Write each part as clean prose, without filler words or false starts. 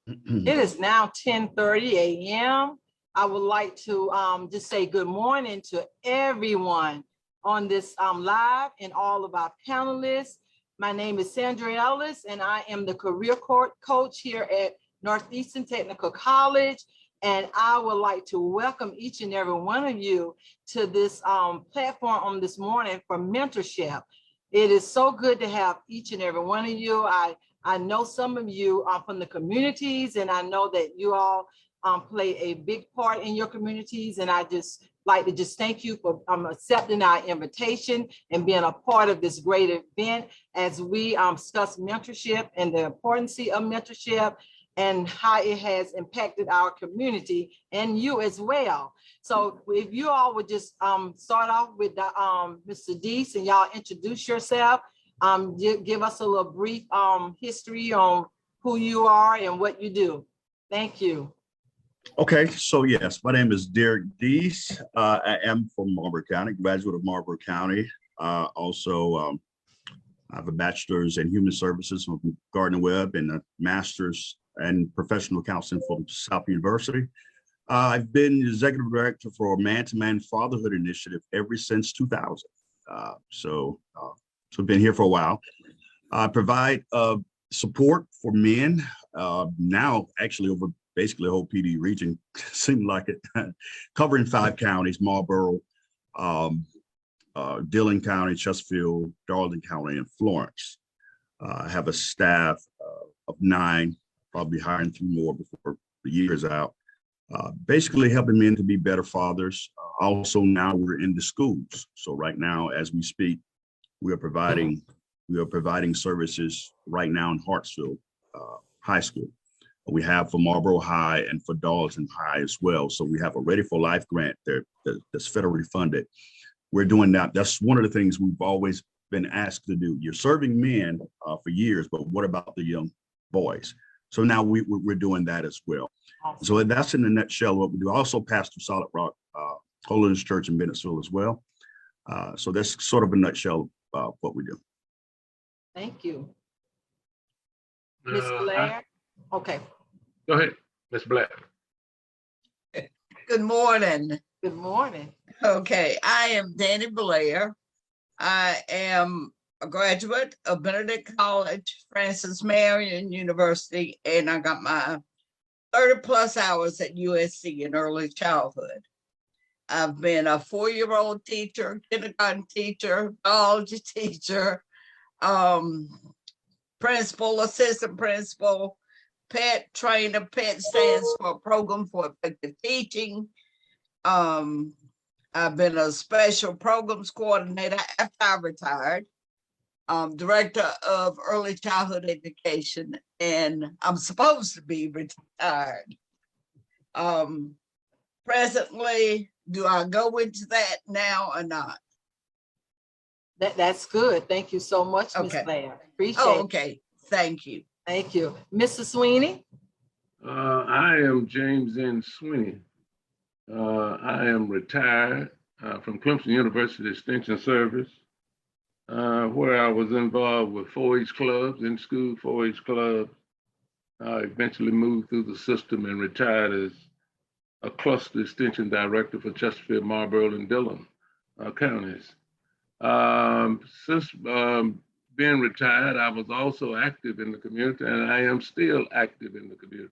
It is now 10:30 a.m. I would like to just say good morning to everyone on this live and all of our panelists. My name is Sandra Ellis, and I am the career coach here at Northeastern Technical College. And I would like to welcome each and every one of you to this platform on this morning for mentorship. It is so good to have each and every one of you. I know some of you are from the communities, and I know that you all play a big part in your communities. And I just like to just thank you for accepting our invitation and being a part of this great event as we discuss mentorship and the importance of mentorship and how it has impacted our community and you as well. So if you all would just start off with Mr. Deese, and y'all introduce yourself, give us a little brief history on who you are and what you do. Thank you. Okay, so yes, my name is Derek Deese. I am from Marlboro County, graduate of Marlboro County. Also, I have a bachelor's in human services from Gardner-Webb and a master's in professional counseling from South University. I've been executive director for MantoMan Fatherhood Initiative ever since 2000. So I've been here for a while. I provide support for men now, actually over basically the whole PD region, seemed like it, covering 5 counties: Marlboro, Dillon County, Chesterfield, Darlington County, and Florence. I have a staff of 9, probably hiring 3 more before the year is out. Basically helping men to be better fathers. Also now we're in the schools. So right now, as we speak, we are providing services right now in Hartsville High School. We have for Marlboro High and for Darlington High as well. So we have a Ready for Life grant that's federally funded. We're doing that. That's one of the things we've always been asked to do. You're serving men for years, but what about the young boys? So now we're doing that as well. Awesome. So that's in a nutshell what we do. I also pastor Solid Rock Holiness Church in Bennettsville as well. So that's sort of a nutshell of what we do. Thank you. Ms. Blair? Okay. Go ahead, Ms. Blair. Good morning. Good morning. Okay, I am Danny Blair. I am a graduate of Benedict College, Francis Marion University, and I got my 30+ hours at USC in early childhood. I've been a 4-year-old teacher, kindergarten teacher, biology teacher, principal, assistant principal, PET trainer. PET stands for Program for Effective Teaching. I've been a special programs coordinator after I retired, director of early childhood education, and I'm supposed to be retired. Presently, do I go into that now or not? That's good. Thank you so much, Ms. Okay. Blair. Appreciate it. Okay. Thank you. Thank you. Mr. Swinney? I am James N Swinney. I am retired from Clemson University Extension Service, where I was involved with 4-H clubs, in-school 4-H clubs. I eventually moved through the system and retired as a cluster extension director for Chesterfield, Marlboro, and Dillon counties. Since being retired, I was also active in the community, and I am still active in the community.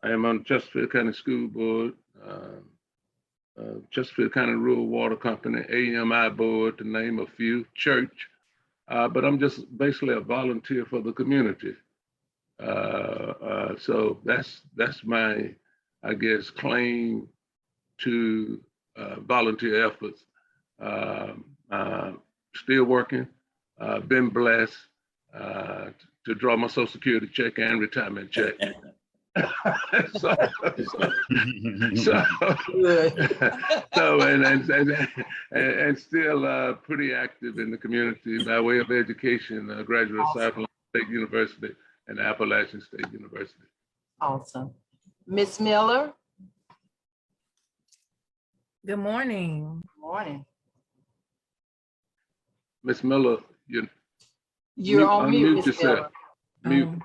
I am on the Chesterfield County School Board, Chesterfield County Rural Water Company, AMI Board, to name a few, church, but I'm just basically a volunteer for the community. So that's my, I guess, claim to volunteer efforts. Still working, been blessed to draw my Social Security check and retirement check. so and still pretty active in the community by way of education, graduate of South Carolina State University and Appalachian State University. Awesome. Ms. Miller? Good morning. Good morning. Ms. Miller, you're on mute, Ms. Miller. Mute.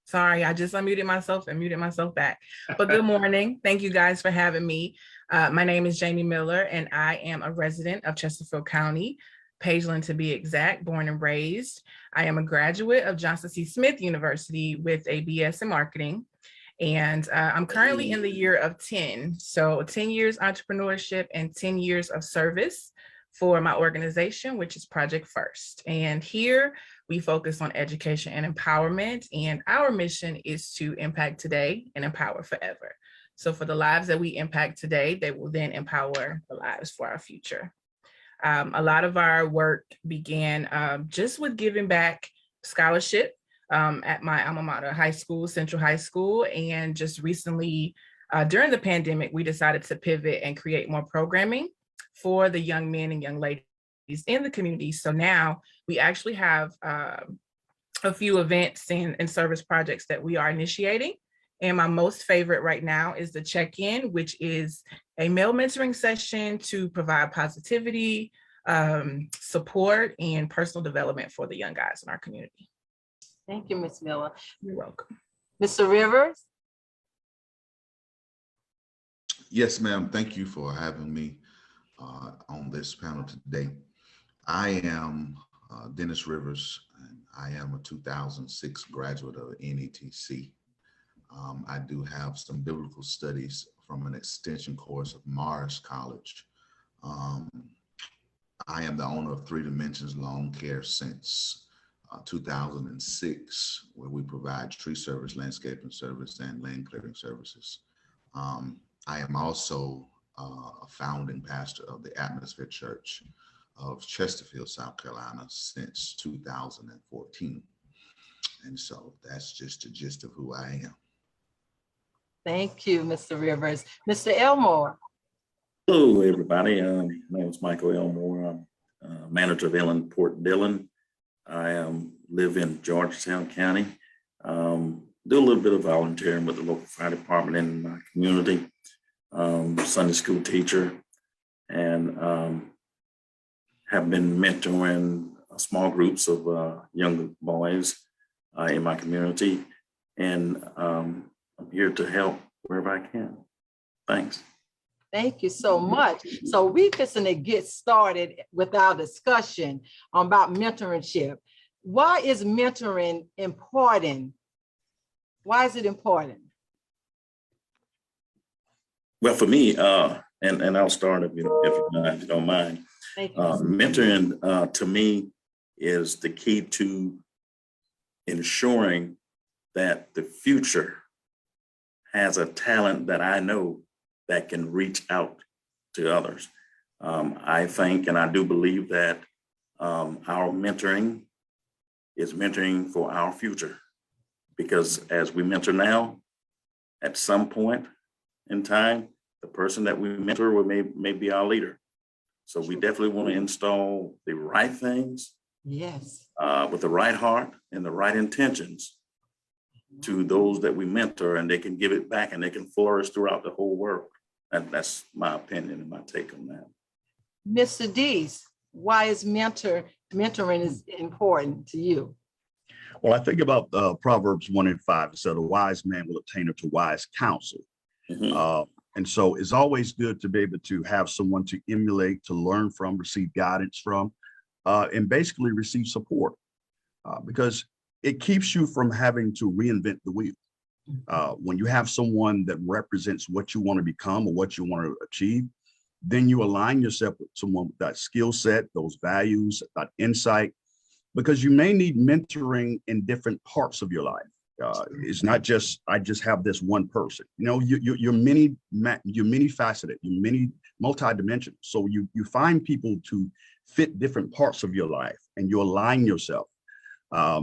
Sorry, I just unmuted myself and muted myself back. But good morning. Thank you guys for having me. My name is Jamie Miller, and I am a resident of Chesterfield County, Pageland to be exact, born and raised. I am a graduate of Johnson C. Smith University with a BS in marketing. And I'm currently in the year of 10. So 10 years entrepreneurship and 10 years of service for my organization, which is Project First. And here we focus on education and empowerment. And our mission is to impact today and empower forever. So for the lives that we impact today, they will then empower the lives for our future. A lot of our work began just with giving back scholarship at my alma mater, high school, Central High School. And just recently, during the pandemic, we decided to pivot and create more programming for the young men and young ladies in the community. So now we actually have a few events and service projects that we are initiating. And my most favorite right now is the check-in, which is a male mentoring session to provide positivity, support, and personal development for the young guys in our community. Thank you, Ms. Miller. You're welcome. Mr. Rivers? Yes, ma'am. Thank you for having me on this panel today. I am Dennis Rivers, and I am a 2006 graduate of NETC. I do have some biblical studies from an extension course of Morris College. I am the owner of 3 Dimensions Lawn Care since 2006, where we provide tree service, landscaping service, and land clearing services. I am also a founding pastor of the Atmosphere Church of Chesterfield, South Carolina since 2014. And so that's just the gist of who I am. Thank you, Mr. Rivers. Mr. Elmore? Hello, everybody. My name is Michael Elmore. I'm manager of Ellen Port Dillon. I live in Georgetown County. Do a little bit of volunteering with the local fire department in my community. Sunday school teacher, and have been mentoring small groups of young boys in my community. And I'm here to help wherever I can. Thanks. Thank you so much. So we fixing to get started with our discussion about mentorship. Why is mentoring important? Why is it important? Well, for me, and I'll start if you don't mind. Thank you. Mentoring to me is the key to ensuring that the future has a talent that I know that can reach out to others. I think, and I do believe that our mentoring is mentoring for our future, because as we mentor now, at some point in time, the person that we mentor may be our leader. So we definitely want to install the right things, Yes. with the right heart and the right intentions to those that we mentor, and they can give it back and they can flourish throughout the whole world. That's my opinion and my take on that. Mr. Deese, why is mentoring is important to you? Well, I think about Proverbs 1:5. It said, a wise man will attain to wise counsel. Mhm. And so it's always good to be able to have someone to emulate, to learn from, receive guidance from, and basically receive support, because it keeps you from having to reinvent the wheel. When you have someone that represents what you want to become or what you want to achieve, then you align yourself with someone with that skill set, those values, that insight, because you may need mentoring in different parts of your life. It's not just, I just have this one person. You know, you're many faceted, you're many multi-dimensional. So you find people to fit different parts of your life, and you align yourself.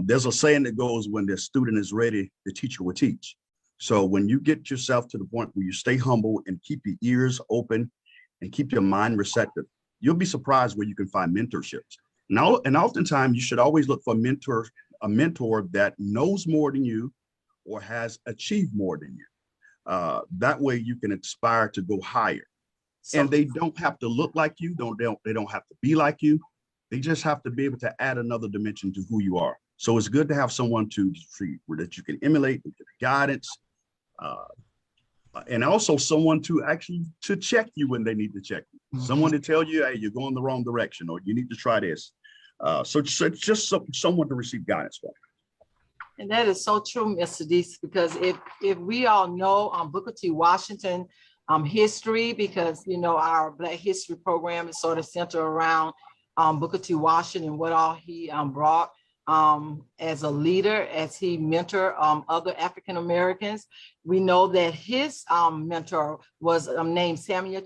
There's a saying that goes, when the student is ready, the teacher will teach. So when you get yourself to the point where you stay humble and keep your ears open and keep your mind receptive, you'll be surprised where you can find mentorships. Now, and oftentimes you should always look for a mentor that knows more than you or has achieved more than you. That way you can aspire to go higher. And they don't have to look like you, they don't have to be like you. They just have to be able to add another dimension to who you are. So it's good to have someone that you can emulate, guidance, and also someone to actually to check you when they need to check you. Someone to tell you, hey, you're going the wrong direction, or you need to try this. So just someone to receive guidance from. And that is so true, Mr. Deese, because if we all know Booker T. Washington history, because our Black History program is sort of centered around Booker T. Washington and what all he brought as a leader, as he mentored other African Americans. We know that his mentor was named Samuel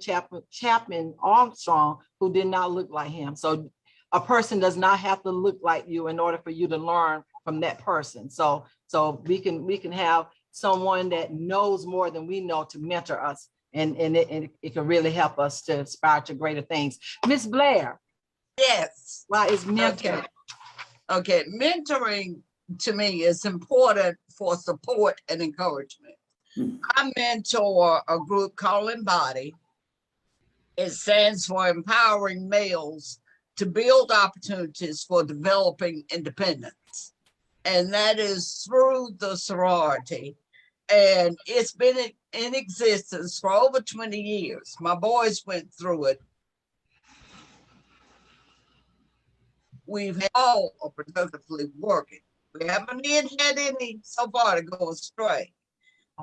Chapman Armstrong, who did not look like him. So a person does not have to look like you in order for you to learn from that person. So we can have someone that knows more than we know to mentor us, and it can really help us to aspire to greater things. Miss Blair. Yes. Why is mentoring? Okay, mentoring to me is important for support and encouragement. I mentor a group called Embody. It stands for Empowering Males to Build Opportunities for Developing Independence. And that is through the sorority. And it's been in existence for over 20 years. My boys went through it. We've all are productively working. We haven't had any so far to go astray.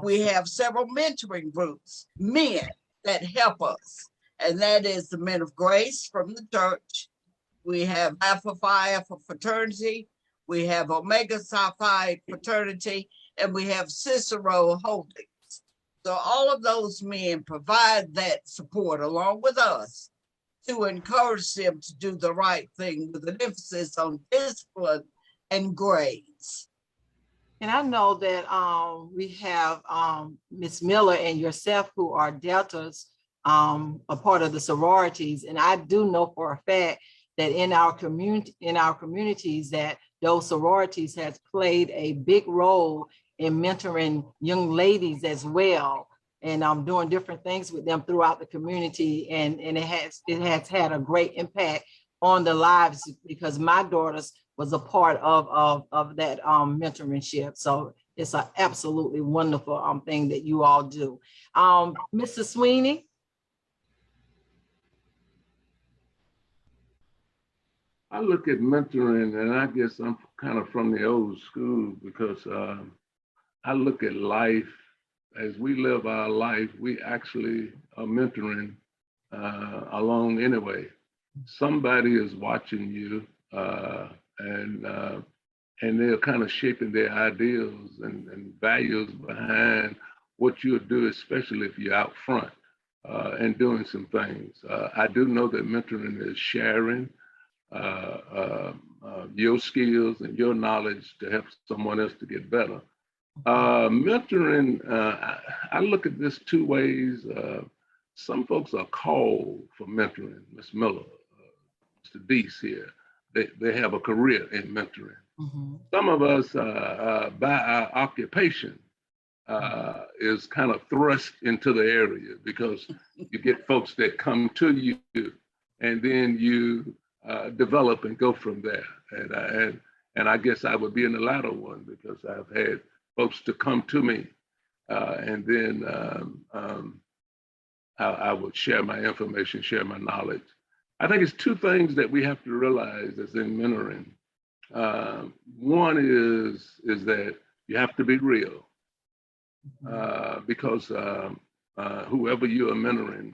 We have several mentoring groups, men that help us. And that is the Men of Grace from the church. We have Alpha Phi Alpha Fraternity. We have Omega Psi Phi Fraternity. And we have Cicero Holdings. So all of those men provide that support along with us to encourage them to do the right thing with an emphasis on discipline and grades. And I know that we have Ms. Miller and yourself who are Deltas, a part of the sororities. And I do know for a fact that in our communities that those sororities has played a big role in mentoring young ladies as well. And I'm doing different things with them throughout the community. And it has had a great impact on the lives, because my daughters was a part of that mentorship. So it's an absolutely wonderful thing that you all do. Mr. Swinney. I look at mentoring, and I guess I'm kind of from the old school, because I look at life as we live our life. We actually are mentoring along anyway. Somebody is watching you, and they're kind of shaping their ideals and values behind what you'll do, especially if you're out front and doing some things. I do know that mentoring is sharing your skills and your knowledge to help someone else to get better. Mentoring, I look at this two ways. Some folks are called for mentoring. Ms. Miller, Mr. Deese here, they have a career in mentoring. Mm-hmm. Some of us, by our occupation, is kind of thrust into the area, because you get folks that come to you, and then you develop and go from there. And I guess I would be in the latter one, because I've had folks to come to me, and then I would share my information, share my knowledge. I think it's two things that we have to realize as in mentoring. One is that you have to be real, because whoever you are mentoring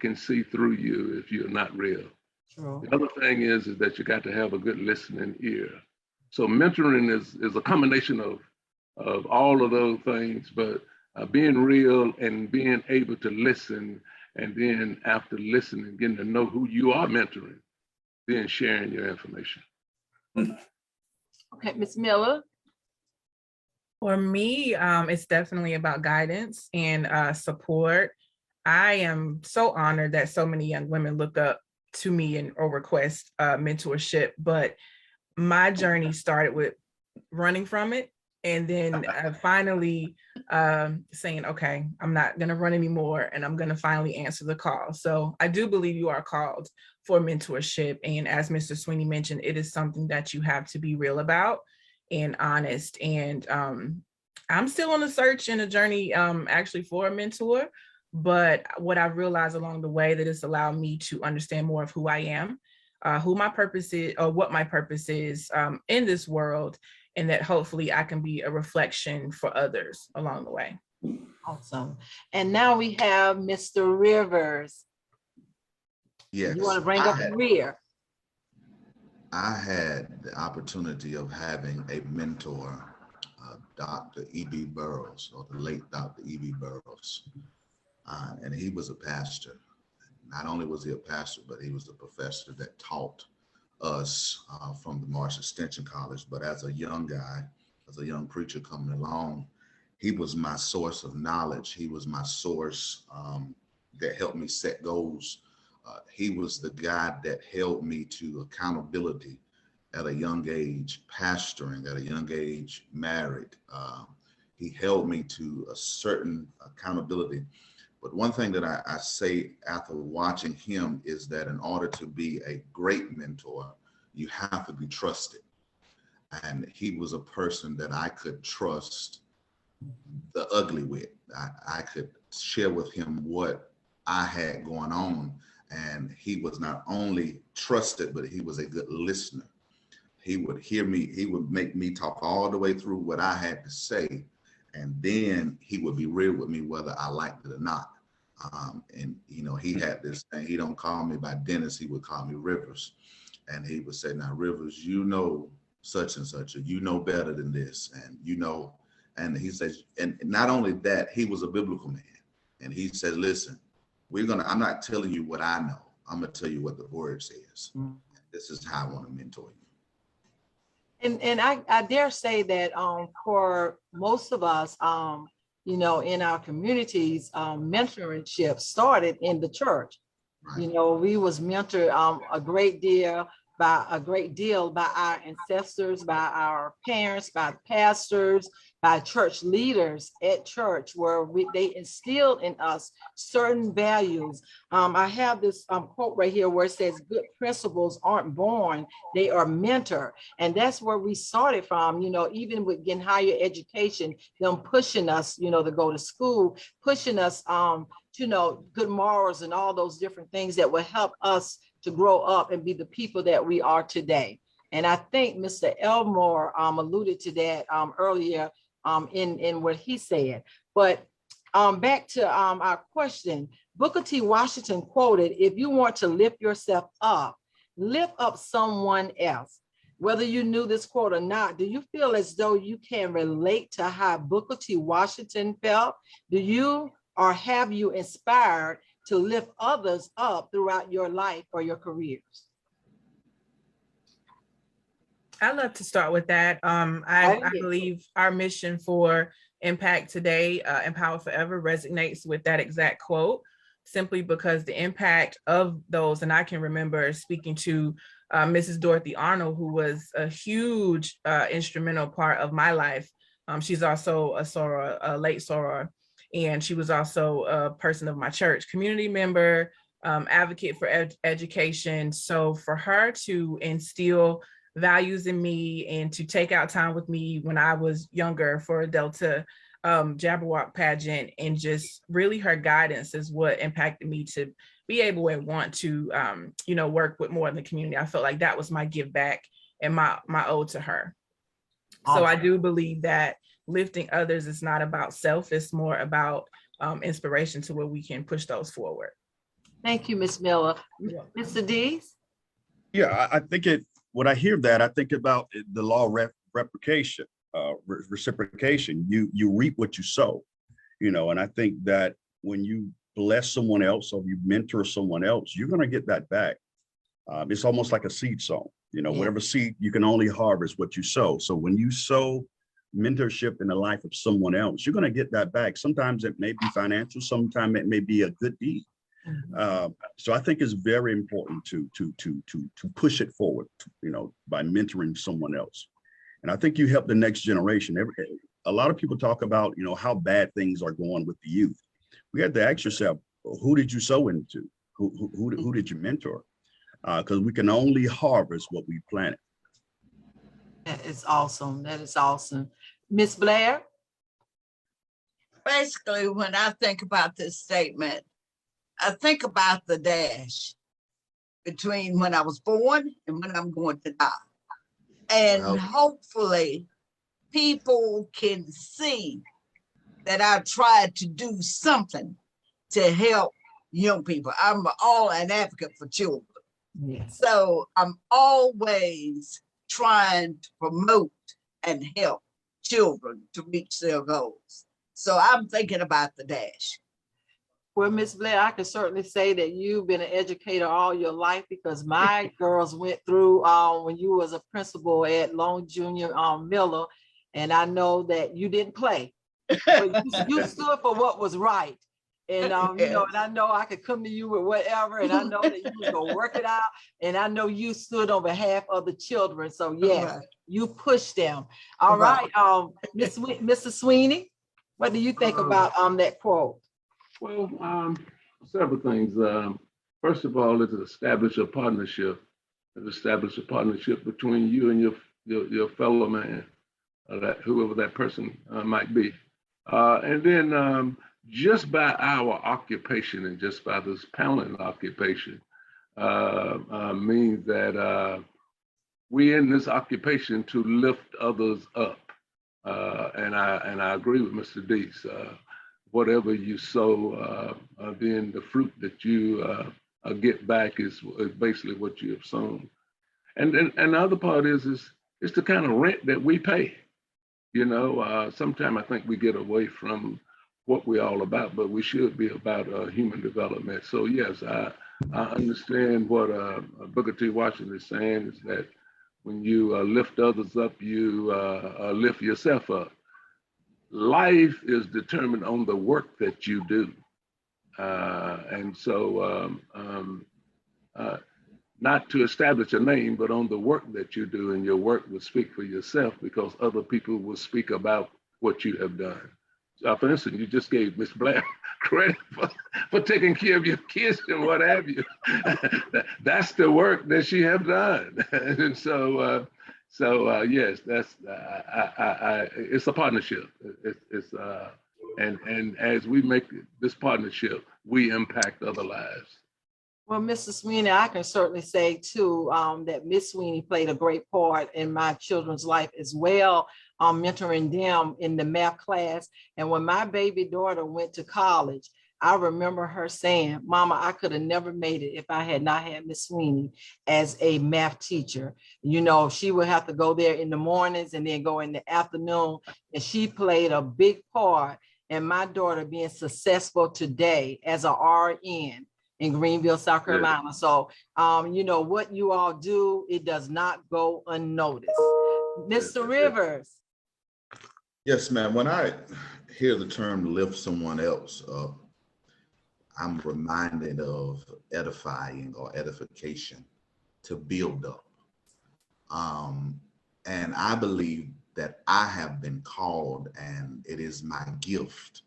can see through you if you're not real. True. The other thing is that you got to have a good listening ear. So mentoring is a combination of all of those things, but being real and being able to listen, and then after listening, getting to know who you are mentoring, then sharing your information. Okay, Ms. Miller. For me, it's definitely about guidance and support. I am so honored that so many young women look up to me or request mentorship, but my journey started with running from it, and then finally saying, okay, I'm not going to run anymore, and I'm going to finally answer the call. So I do believe you are called for mentorship. And as Mr. Swinney mentioned, it is something that you have to be real about. and honest. And I'm still on the search and a journey actually for a mentor. But what I've realized along the way that it's allowed me to understand more of who I am, who my purpose is, or what my purpose is in this world, and that hopefully I can be a reflection for others along the way. Awesome. And now we have Mr. Rivers. Yes. You want to bring up the rear? I had the opportunity of having a mentor, Dr. E.B. Burroughs, or the late Dr. E.B. Burroughs. And he was a pastor. Not only was he a pastor, but he was the professor that taught us from the Marsh Extension College. But as a young guy, as a young preacher coming along, he was my source of knowledge. He was my source that helped me set goals. He was the guy that held me to accountability at a young age, pastoring at a young age, married. He held me to a certain accountability. But one thing that I say after watching him is that in order to be a great mentor, you have to be trusted. And he was a person that I could trust the ugly with. I could share with him what I had going on. And he was not only trusted, but he was a good listener. He would hear me, he would make me talk all the way through what I had to say. And then he would be real with me whether I liked it or not. And you know, he had this thing, he don't call me by Dennis, he would call me Rivers. And he would say, now Rivers, you know such and such, or you know better than this, and you know, and he says, and not only that, he was a biblical man. And he said, listen, I'm not telling you what I know, I'm gonna tell you what the word says. This is how I want to mentor you. And I dare say that for most of us, you know, in our communities, mentorship started in the church. Right. You know, we was mentored a great deal by our ancestors, by our parents, by pastors, by church leaders at church, where they instilled in us certain values. I have this quote right here where it says, good principles aren't born, they are mentored. And that's where we started from, you know, even with getting higher education, them pushing us, you know, to go to school, pushing us, you know, good morals and all those different things that will help us to grow up and be the people that we are today. And I think Mr. Elmore alluded to that earlier in what he said. But back to our question, Booker T. Washington quoted, if you want to lift yourself up, lift up someone else. Whether you knew this quote or not, do you feel as though you can relate to how Booker T. Washington felt? Do you or have you inspired to lift others up throughout your life or your careers? I'd love to start with that. I believe our mission for Impact Today, Empower Forever, resonates with that exact quote, simply because the impact of those, and I can remember speaking to Mrs. Dorothy Arnold, who was a huge instrumental part of my life. She's also a late soror, and she was also a person of my church, community member, advocate for education. So for her to instill values in me and to take out time with me when I was younger for a Delta Jabberwock pageant, and just really her guidance is what impacted me to be able and want to, you know, work with more in the community. I felt like that was my give back and my ode to her. Awesome. So I do believe that lifting others is not about self, it's more about inspiration to where we can push those forward. Thank you, Ms. Miller. Mr. Deese? Yeah, I think when I hear that, I think about the law of reciprocation. You reap what you sow, you know, and I think that when you bless someone else or you mentor someone else, you're going to get that back. It's almost like a seed sown, you know, whatever seed, you can only harvest what you sow. So when you sow mentorship in the life of someone else, you're going to get that back. Sometimes it may be financial, sometimes it may be a good deed. So I think it's very important to push it forward, you know, by mentoring someone else. And I think you help the next generation. A lot of people talk about, you know, how bad things are going with the youth. We had to ask yourself, who did you sow into? Who did you mentor? Because we can only harvest what we planted. That is awesome. That is awesome. Miss Blair? Basically, when I think about this statement, I think about the dash between when I was born and when I'm going to die. And Well, hopefully people can see that I tried to do something to help young people. I'm all an advocate for children. Yes. So I'm always trying to promote and help children to reach their goals. So I'm thinking about the dash. Well, Miss Blair, I can certainly say that you've been an educator all your life because my girls went through when you was a principal at Long Junior Miller, and I know that you didn't play, but you stood for what was right. And you know, and I know I could come to you with whatever, and I know that you was gonna work it out, and I know you stood on behalf of the children. So yes, Right. you pushed them. All right, Mr. Sweeney, what do you think about that quote? Well, several things. First of all, it's establish a partnership. Establish a partnership between you and your fellow man, that whoever that person might be. And then just by our occupation and just by this paneling occupation means that we in this occupation to lift others up. And I agree with Mr. Deese. Whatever you sow, then the fruit that you get back is basically what you have sown. And the other part is the kind of rent that we pay. You know, sometimes I think we get away from what we're all about, but we should be about human development. So yes, I understand what Booker T. Washington is saying, is that when you lift others up, you lift yourself up. Life is determined on the work that you do. And so not to establish a name, but on the work that you do, and your work will speak for yourself because other people will speak about what you have done. For instance, you just gave Miss Blair credit for taking care of your kids and what have you. That's the work that she have done. And so, yes, that's it's a partnership. And as we make this partnership, we impact other lives. Well, Mr. Sweeney, I can certainly say too that Miss Sweeney played a great part in my children's life as well, mentoring them in the math class. And when my baby daughter went to college, I remember her saying, "Mama, I could have never made it if I had not had Miss Sweeney as a math teacher. You know, she would have to go there in the mornings and then go in the afternoon." And she played a big part in my daughter being successful today as a RN in Greenville, South Carolina. Yeah. So, you know, what you all do, it does not go unnoticed. Mr. Rivers. Yes, ma'am. When I hear the term lift someone else up, I'm reminded of edifying or edification, to build up. And I believe that I have been called, and it is my gift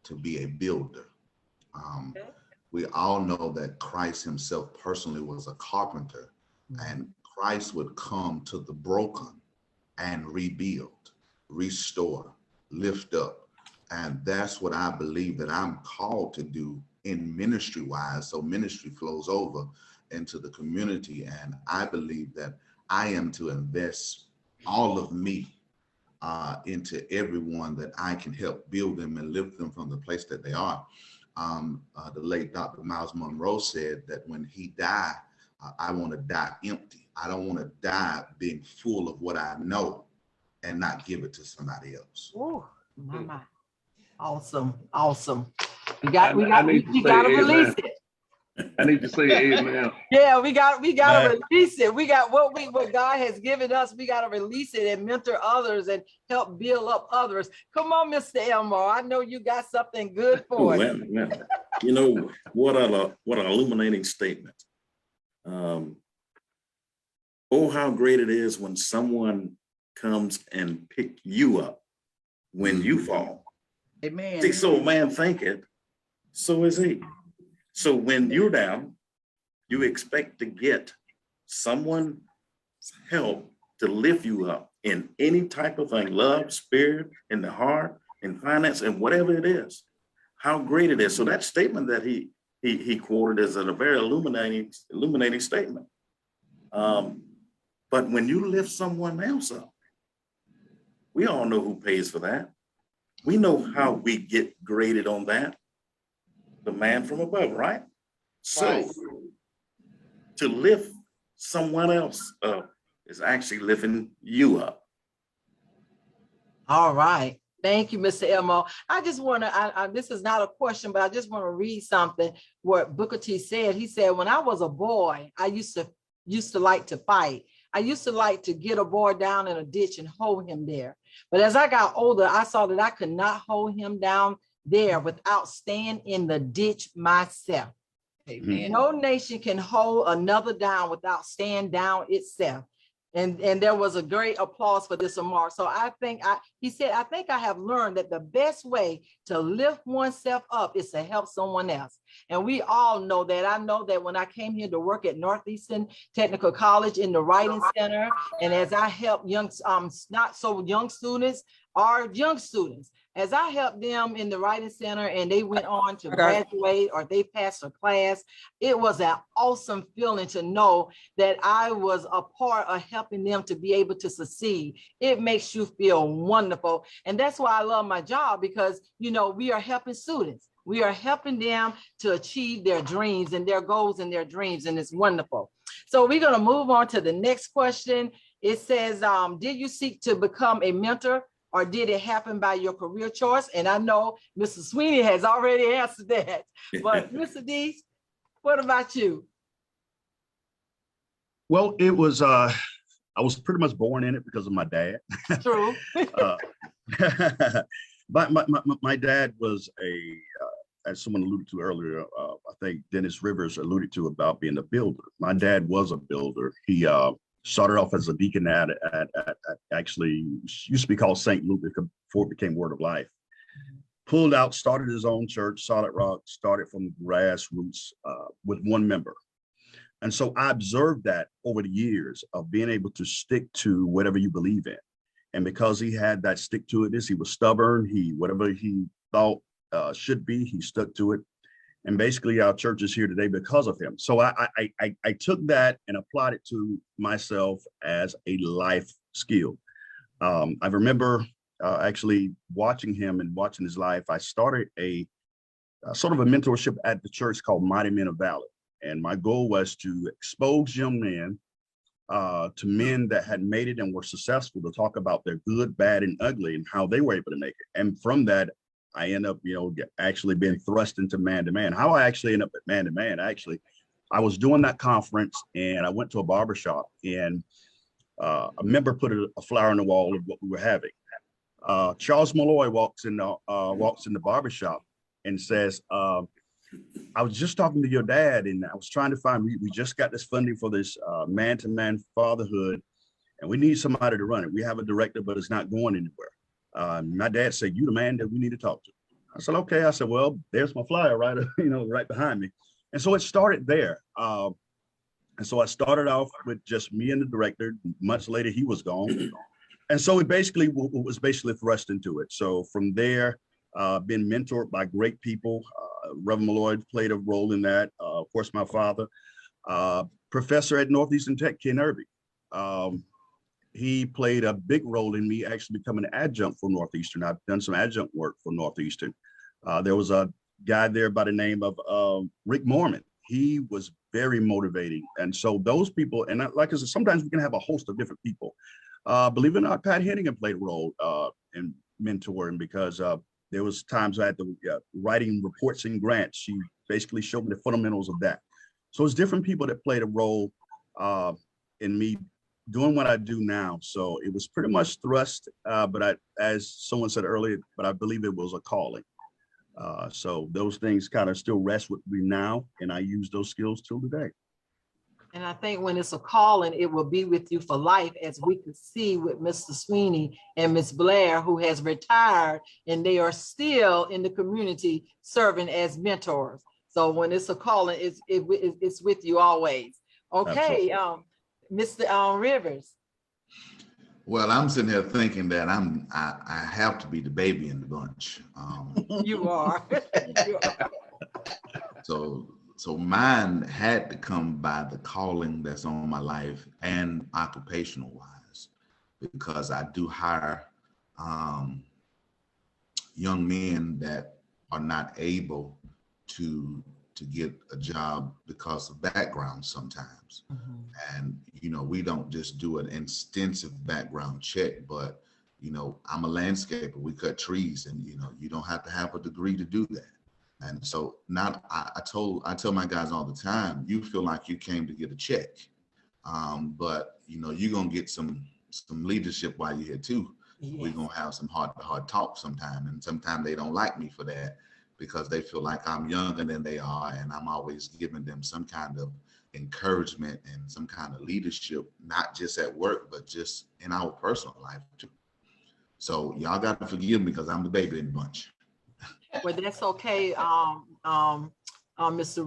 to be a builder. We all know that Christ himself personally was a carpenter, and Christ would come to the broken and rebuild, restore, lift up. And that's what I believe that I'm called to do in ministry wise. So ministry flows over into the community. And I believe that I am to invest all of me into everyone that I can help build them and lift them from the place that they are. The late Dr. Miles Monroe said that when he died, I want to die empty. I don't want to die being full of what I know and not give it to somebody else. Oh, my. Awesome. Awesome. We got to release it. I need to say amen. Yeah, we got to release it. We got what God has given us. We got to release it and mentor others and help build up others. Come on, Mr. Elmore. I know you got something good for us. You know, what an illuminating statement. Oh, how great it is when someone comes and pick you up when you fall. Amen. See, so man thinketh, so is he. So when you're down, you expect to get someone's help to lift you up in any type of thing, love, spirit, in the heart, in finance, and whatever it is, how great it is. So that statement that he quoted is a very illuminating statement. But when you lift someone else up, we all know who pays for that. We know how we get graded on that. The man from above, right? So Right. to lift someone else up is actually lifting you up. All right. Thank you, Mr. Elmore. I just want to, this is not a question, but I just want to read something what Booker T said. He said, when I was a boy, I used to like to fight. I used to like to get a boy down in a ditch and hold him there. But as I got older, I saw that I could not hold him down there without staying in the ditch myself. Amen. No nation can hold another down without staying down itself. And there was a great applause for this remark. So he said, I think I have learned that the best way to lift oneself up is to help someone else. And we all know that. I know that when I came here to work at Northeastern Technical College in the Writing Center, and as I help young, not so young students, or young students, as I helped them in the Writing Center and they went on to graduate or they passed a class, it was an awesome feeling to know that I was a part of helping them to be able to succeed. It makes you feel wonderful. And that's why I love my job, because, you know, we are helping students. We are helping them to achieve their dreams and their goals and their dreams, and it's wonderful. So we're going to move on to the next question. It says, did you seek to become a mentor, or did it happen by your career choice? And I know Mr. Swinney has already answered that. But Mr. Deese, what about you? Well, it was, I was pretty much born in it because of my dad. True. My dad was as someone alluded to earlier, I think Dennis Rivers alluded to about being a builder. My dad was a builder. He started off as a deacon at actually used to be called St. Luke before it became Word of Life. Pulled out, started his own church, Solid Rock, started from grassroots with one member. And so I observed that over the years of being able to stick to whatever you believe in. And because he had that stick to itness, he was stubborn. Whatever he thought should be, he stuck to it. And basically our church is here today because of him. So I took that and applied it to myself as a life skill. I remember actually watching him and watching his life. I started a sort of a mentorship at the church called Mighty Men of Valor. And my goal was to expose young men to men that had made it and were successful, to talk about their good, bad, and ugly and how they were able to make it. And from that, I end up, actually being thrust into MantoMan. How I actually end up at MantoMan, actually, I was doing that conference and I went to a barbershop, and a member put a flyer on the wall of what we were having. Charles Malloy walks in the barbershop and says, I was just talking to your dad and I was trying to find, we just got this funding for this man-to-man fatherhood, and we need somebody to run it. We have a director, but it's not going anywhere. My dad said, "You the man that we need to talk to." I said, "Okay." I said, "Well, there's my flyer right, right behind me." And so it started there. And so I started off with just me and the director. Months later, he was gone. And so it was basically thrust into it. So from there, been mentored by great people. Reverend Malloy played a role in that. Of course, my father, professor at Northeastern Tech, Ken Irby. He played a big role in me actually becoming an adjunct for Northeastern. I've done some adjunct work for Northeastern. There was a guy there by the name of Rick Mormon. He was very motivating. And so those people, and like I said, sometimes we can have a host of different people. Believe it or not, Pat Hennigan played a role in mentoring, because there was times I had to writing reports and grants. She basically showed me the fundamentals of that. So it's different people that played a role in me doing what I do now. So it was pretty much thrust, but as someone said earlier, but I believe it was a calling. So those things kind of still rest with me now, and I use those skills till today. And I think when it's a calling, it will be with you for life, as we could see with Mr. Swinney and Miss Blair, who has retired, and they are still in the community serving as mentors. So when it's a calling, it's with you always. Okay, Mr. Rivers. Well, I'm sitting here thinking that I have to be the baby in the bunch. You are. You are. So mine had to come by the calling that's on my life and occupational wise, because I do hire young men that are not able to get a job because of background sometimes. And, you know, we don't just do an extensive background check, but, you know, I'm a landscaper. We cut trees, and, you know, you don't have to have a degree to do that. And so I tell my guys all the time, you feel like you came to get a check. But, you know, you're going to get some leadership while you're here too. Yes. We're going to have some hard talk sometime. And sometimes they don't like me for that, because they feel like I'm younger than they are, and I'm always giving them some kind of encouragement and some kind of leadership, not just at work, but just in our personal life too. So y'all got to forgive me because I'm the baby in the bunch. Well, that's okay, Mr.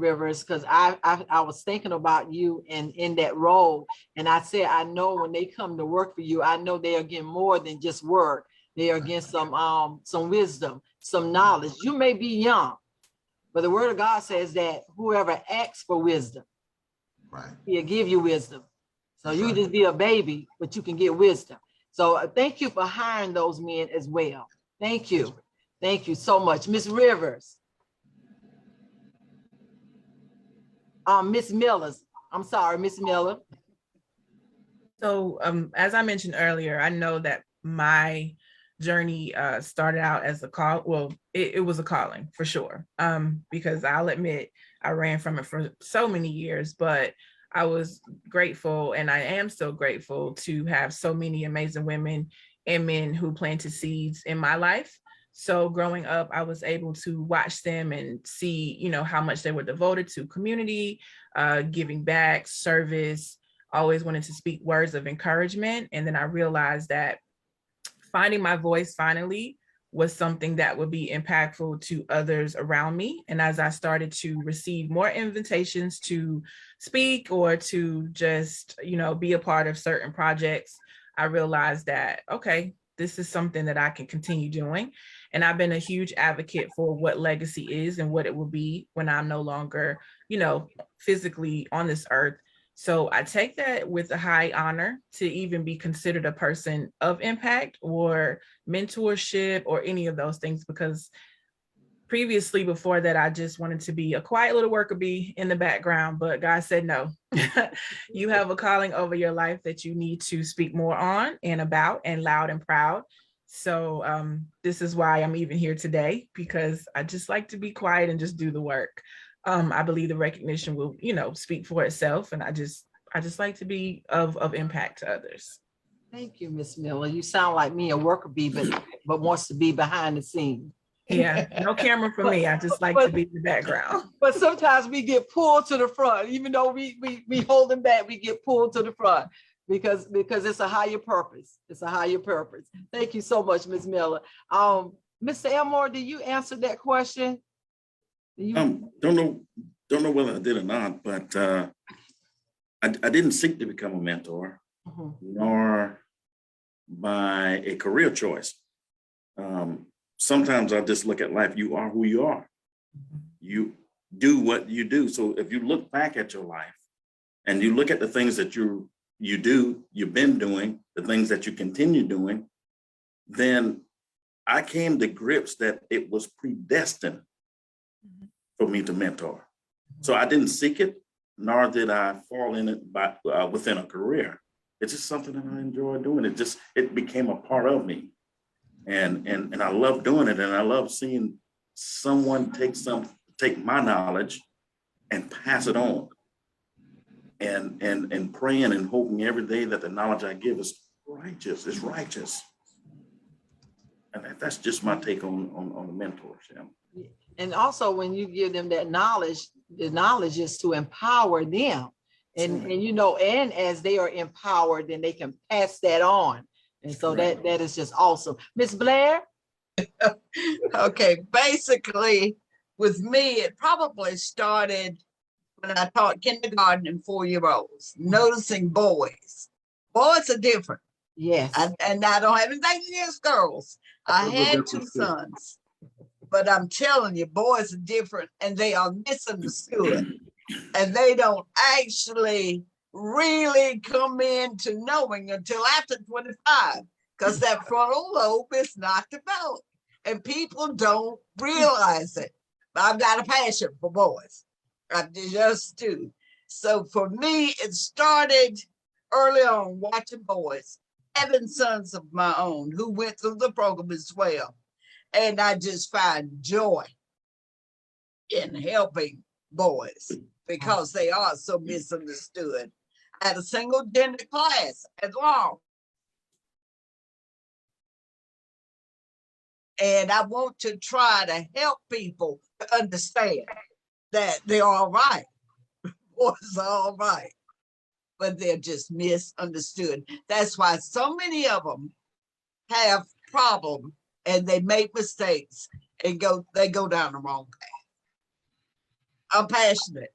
Rivers, because I was thinking about you in that role, and I said, I know when they come to work for you, I know they are getting more than just work. They are getting some wisdom, some knowledge. You may be young, but the word of God says that whoever asks for wisdom, Right. He'll give you wisdom. So you can just be a baby, but you can get wisdom. So thank you for hiring those men as well. Thank you. Thank you so much. Miss Rivers. Miss Miller's. I'm sorry, Miss Miller. So as I mentioned earlier, I know that my journey started out as a call. Well, it was a calling for sure. Because I'll admit I ran from it for so many years, but I was grateful, and I am still grateful to have so many amazing women and men who planted seeds in my life. So growing up, I was able to watch them and see, you know, how much they were devoted to community, giving back, service, always wanted to speak words of encouragement. And then I realized that finding my voice finally was something that would be impactful to others around me. And as I started to receive more invitations to speak or to just, you know, be a part of certain projects, I realized that, okay, this is something that I can continue doing. And I've been a huge advocate for what legacy is and what it will be when I'm no longer, you know, physically on this earth. So I take that with a high honor to even be considered a person of impact or mentorship or any of those things, because previously, before that, I just wanted to be a quiet little worker bee in the background, but God said, no, you have a calling over your life that you need to speak more on and about, and loud and proud. So this is why I'm even here today, because I just like to be quiet and just do the work. I believe the recognition will, you know, speak for itself. And I just like to be of impact to others. Thank you, Miss Miller. You sound like me, a worker bee, but wants to be behind the scenes. Yeah, no camera for me. I just like to be in the background. But sometimes we get pulled to the front, even though we holding back, we get pulled to the front because it's a higher purpose. It's a higher purpose. Thank you so much, Miss Miller. Mr. Elmore, did you answer that question? Don't know whether I did or not, but I didn't seek to become a mentor, nor by a career choice. Sometimes I just look at life. You are who you are. You do what you do. So if you look back at your life and you look at the things that you've been doing, the things that you continue doing, then I came to grips that it was predestined for me to mentor. So I didn't seek it, nor did I fall in it within a career. It's just something that I enjoy doing. It became a part of me. And I love doing it. And I love seeing someone take my knowledge and pass it on, and praying and hoping every day that the knowledge I give is righteous. It's righteous. And that's just my take on the mentorship. And also when you give them that knowledge, the knowledge is to empower them. And you know, and as they are empowered, then they can pass that on. And so that is just awesome. Miss Blair? Okay, basically with me, it probably started when I taught kindergarten and 4-year-olds, noticing boys. Boys are different. Yes. And I don't have anything against girls. I Those are had different 2 sons, but I'm telling you, boys are different and they are misunderstood. And they don't actually really come into knowing until after 25, because that frontal lobe is not developed and people don't realize it. But I've got a passion for boys. I just do. So for me, it started early on watching boys, having sons of my own who went through the program as well. And I just find joy in helping boys because they are so misunderstood. I had a single gender class at law. And I want to try to help people to understand that they're all right. Boys are all right, but they're just misunderstood. That's why so many of them have problems and they make mistakes and they go down the wrong path. I'm passionate.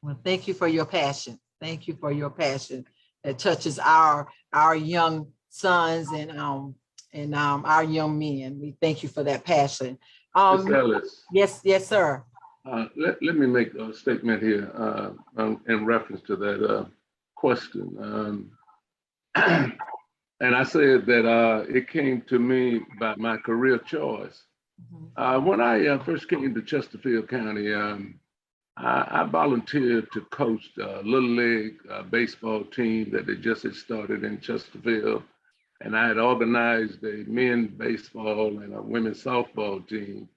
Well, thank you for your passion. Thank you for your passion that touches our young sons and our young men. We thank you for that passion. Miss Ellis, Yes, sir. let me make a statement here in reference to that question. And I said that it came to me by my career choice. When I first came to Chesterfield County, I volunteered to coach a Little League baseball team that they just had started in Chesterfield. And I had organized a men's baseball and a women's softball team.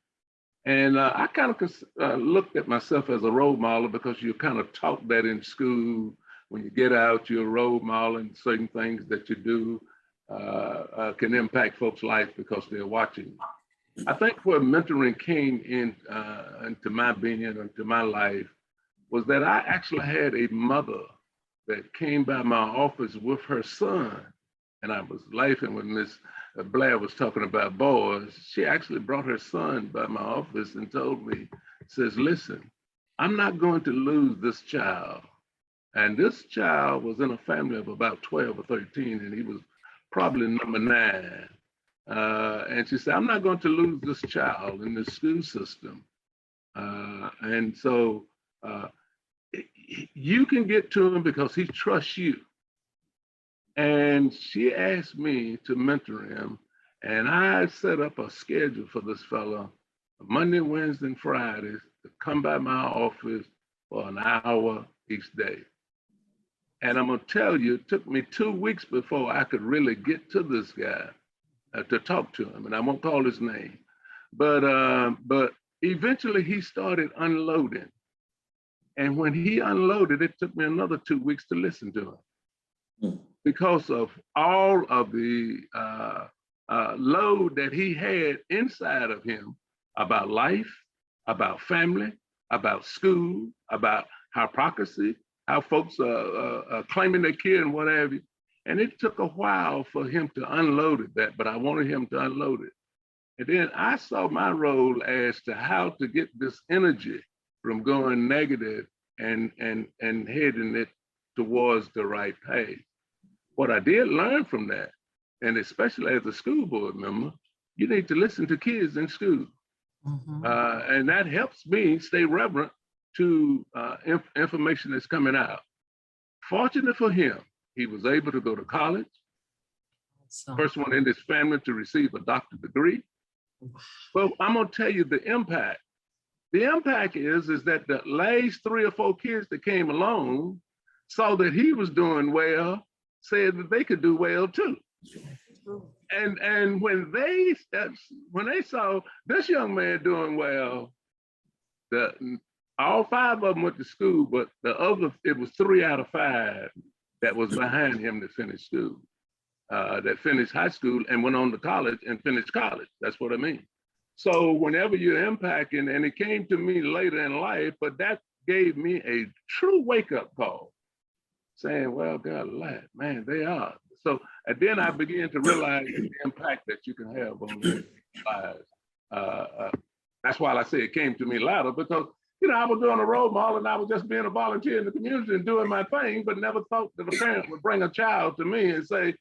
And I kind of looked at myself as a role model because you kind of taught that in school. When you get out, you're a role model, and certain things that you do can impact folks' life because they're watching. I think where mentoring came into my being, into my life, was that I actually had a mother that came by my office with her son. And I was laughing when Miss Blair was talking about boys. She actually brought her son by my office and told me, says, listen, I'm not going to lose this child. And this child was in a family of about 12 or 13, and he was probably number 9. And she said, I'm not going to lose this child in the school system. And so you can get to him because he trusts you. And she asked me to mentor him. And I set up a schedule for this fellow, Monday, Wednesday, and Fridays, to come by my office for an hour each day. And I'm gonna tell you, it took me 2 weeks before I could really get to this guy to talk to him. And I won't call his name, but eventually he started unloading. And when he unloaded, it took me another 2 weeks to listen to him because of all of the load that he had inside of him about life, about family, about school, about hypocrisy, how folks are claiming their kid and what have you. And it took a while for him to unload that, but I wanted him to unload it. And then I saw my role as to how to get this energy from going negative and heading it towards the right path. What I did learn from that, and especially as a school board member, you need to listen to kids in school. And that helps me stay relevant to information that's coming out. Fortunate for him, he was able to go to college. First one in his family to receive a doctorate degree. But I'm gonna tell you the impact. The impact is that the last 3 or 4 kids that came along saw that he was doing well, said that they could do well too. And when they saw this young man doing well, all 5 of them went to school, but it was 3 out of 5 that was behind him that finished school, that finished high school and went on to college and finished college. That's what I mean. So whenever you're impacting, and it came to me later in life, but that gave me a true wake-up call, saying, well, God, man, they are. So, and then I began to realize the impact that you can have on their lives. That's why I say it came to me louder, because I was doing a role model and I was just being a volunteer in the community and doing my thing, but never thought that a parent would bring a child to me and say,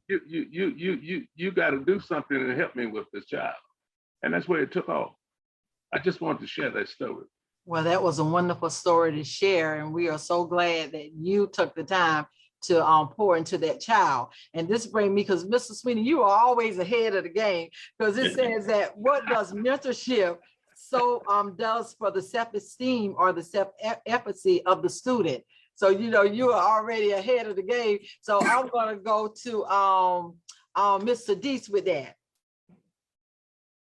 you got to do something and help me with this child. And that's where it took off. I just wanted to share that story. Well, that was a wonderful story to share, and we are so glad that you took the time to pour into that child. And this brings me, because Mr. Swinney, you are always ahead of the game, because it says that what does mentorship does for the self-esteem or the self-efficacy of the student. So, you are already ahead of the game. So I'm going to go to Mr. Deese with that.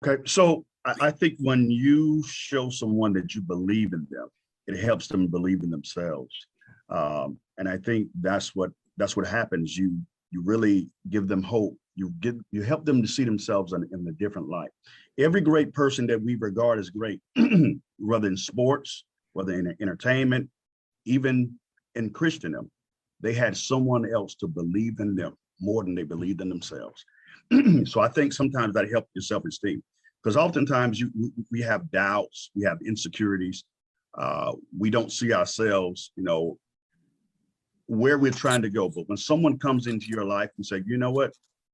Okay, so I think when you show someone that you believe in them, it helps them believe in themselves. And I think that's what happens. You really give them hope. You help them to see themselves in a different light. Every great person that we regard as great, whether in sports, whether in entertainment, even in Christendom, they had someone else to believe in them more than they believed in themselves. So I think sometimes that helps your self-esteem, because oftentimes we have doubts, we have insecurities, we don't see ourselves, where we're trying to go. But when someone comes into your life and say, you know what,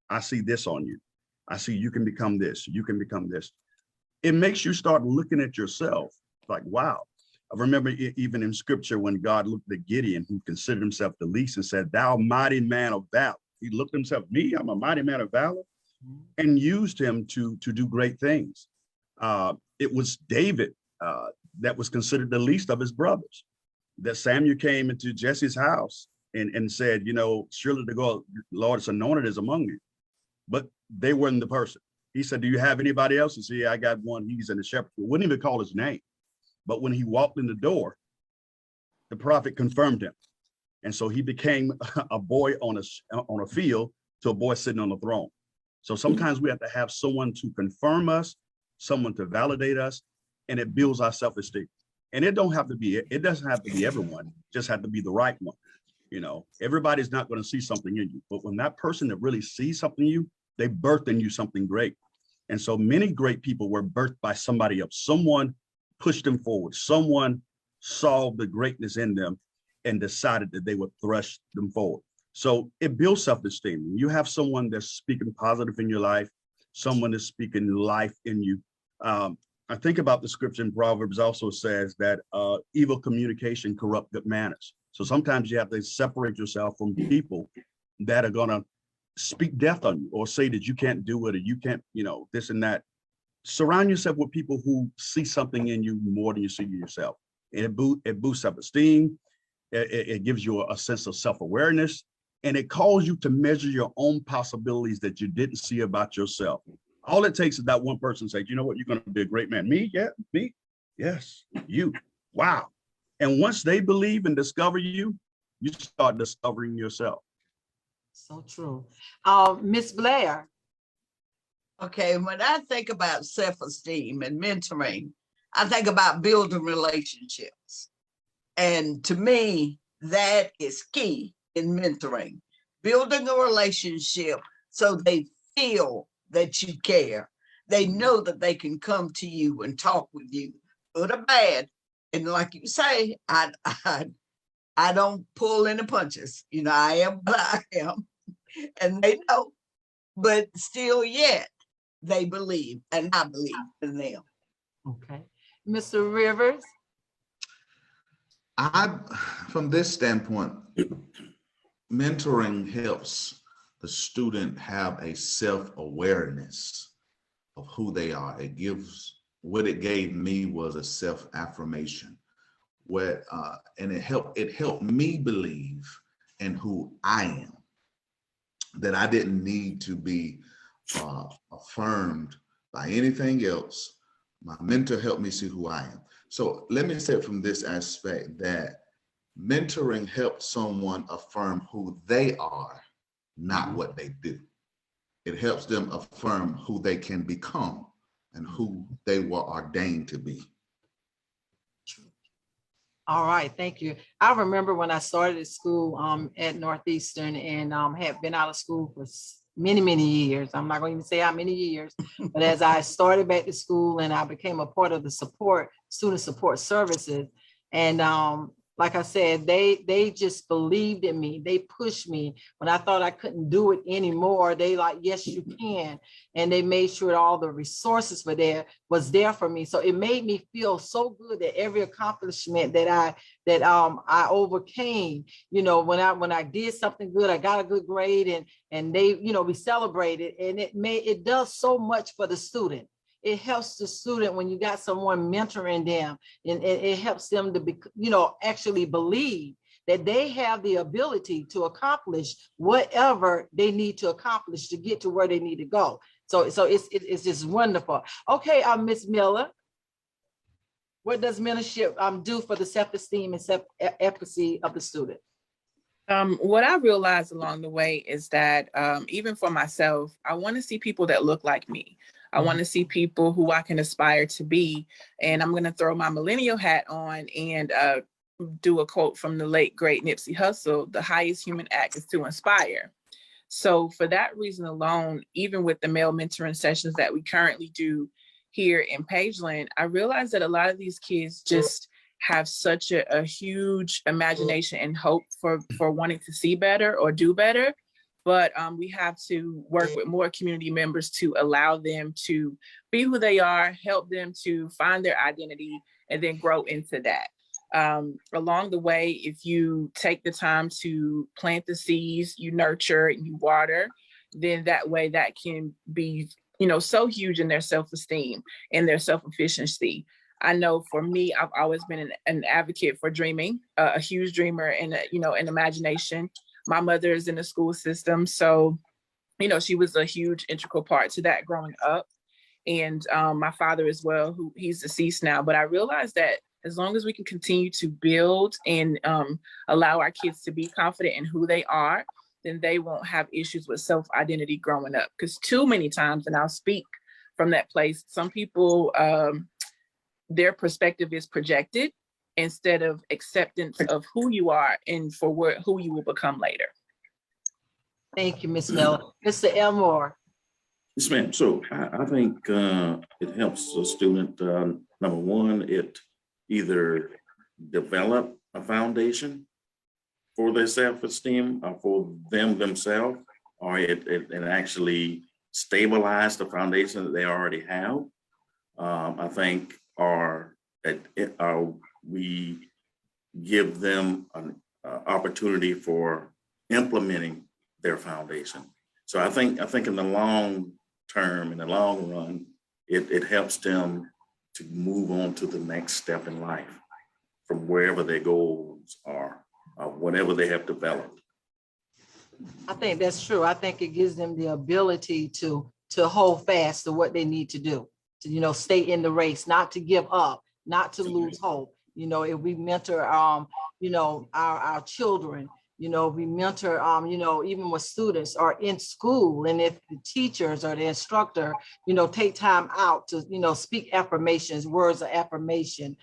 I see this on you. I see you can become this, you can become this. It makes you start looking at yourself like, wow. I remember even in scripture when God looked at Gideon, who considered himself the least, and said, thou mighty man of valor. He looked at himself, me, I'm a mighty man of valor, and used him to do great things. It was David that was considered the least of his brothers, that Samuel came into Jesse's house and said, surely the Lord's anointed is among you. But they weren't the person. He said, do you have anybody else? He said, yeah, I got one. He's in the shepherd. Wouldn't even call his name. But when he walked in the door, the prophet confirmed him. And so he became a boy on a field to a boy sitting on the throne. So sometimes we have to have someone to confirm us, someone to validate us, and it builds our self-esteem. And it doesn't have to be everyone, just have to be the right one. Everybody's not going to see something in you, but when that person that really sees something in you, they birthed in you something great. And so many great people were birthed by somebody else. Someone pushed them forward. Someone saw the greatness in them and decided that they would thrust them forward. So it builds self-esteem. You have someone that's speaking positive in your life, someone that's speaking life in you. I think about the scripture in Proverbs also says that evil communication corrupt good manners. So sometimes you have to separate yourself from people that are going to speak death on you or say that you can't do it or you can't, this and that. Surround yourself with people who see something in you more than you see yourself. And it boosts self-esteem. It gives you a sense of self-awareness, and it calls you to measure your own possibilities that you didn't see about yourself. All it takes is that one person say, you know what, you're going to be a great man. Me? Yeah, me? Yes, you. Wow. And once they believe and discover you, you start discovering yourself. So true. Miss Blair. Okay, when I think about self-esteem and mentoring, I think about building relationships. And to me, that is key in mentoring. Building a relationship so they feel that you care. They know that they can come to you and talk with you, good or bad. And like you say, I don't pull any punches. I am what I am. And they know. But still yet, they believe, and I believe in them. Okay. Mr. Rivers. From this standpoint, mentoring helps the student have a self-awareness of who they are. What it gave me was a self-affirmation, and it helped me believe in who I am, that I didn't need to be affirmed by anything else. My mentor helped me see who I am. So let me say from this aspect that mentoring helps someone affirm who they are, not what they do. It helps them affirm who they can become and who they were ordained to be. All right, thank you. I remember when I started at school at Northeastern and had been out of school for many, many years. I'm not going to even say how many years, but as I started back to school and I became a part of the support student support services. And like I said, they just believed in me. They pushed me when I thought I couldn't do it anymore. They like, yes, you can. And they made sure all the resources was there for me. So it made me feel so good that every accomplishment that I overcame, you know, when I did something good, I got a good grade, and they, you know, we celebrated, and it does so much for the student. It helps the student when you got someone mentoring them, and it helps them to be, you know, actually believe that they have the ability to accomplish whatever they need to accomplish to get to where they need to go. So it's just wonderful. Okay, Ms. Miller, what does mentorship do for the self-esteem and self-efficacy of the student? What I realized along the way is that even for myself, I want to see people that look like me. I want to see people who I can aspire to be. And I'm going to throw my millennial hat on and do a quote from the late, great Nipsey Hussle: "The highest human act is to inspire." So for that reason alone, even with the male mentoring sessions that we currently do here in Pageland, I realized that a lot of these kids just have such a huge imagination and hope for wanting to see better or do better. But we have to work with more community members to allow them to be who they are, help them to find their identity, and then grow into that. Along the way, if you take the time to plant the seeds, you nurture, you water, then that way that can be, you know, so huge in their self-esteem and their self-efficiency. I know for me, I've always been an advocate for dreaming, a huge dreamer, and you know, an imagination. My mother is in the school system, so you know, she was a huge integral part to that growing up. And my father as well, who he's deceased now. But I realized that as long as we can continue to build and allow our kids to be confident in who they are, then they won't have issues with self-identity growing up. Because too many times, and I'll speak from that place, some people, their perspective is projected instead of acceptance of who you are and for who you will become later. Thank you, Ms. Miller. Mr. Elmore. Yes, ma'am. So I think it helps a student, number one, it either develop a foundation for their self-esteem or for themselves, or it actually stabilize the foundation that they already have. I think, we give them an opportunity for implementing their foundation. So I think in the long term, in the long run, it helps them to move on to the next step in life from wherever their goals are, whatever they have developed. I think that's true. I think it gives them the ability to hold fast to what they need to do, to, you know, stay in the race, not to give up, not to lose hope. You know, if we mentor, you know, our children, you know, we mentor, you know, even when students are in school, and if the teachers or the instructor, you know, take time out to, you know, speak affirmations, words of affirmation,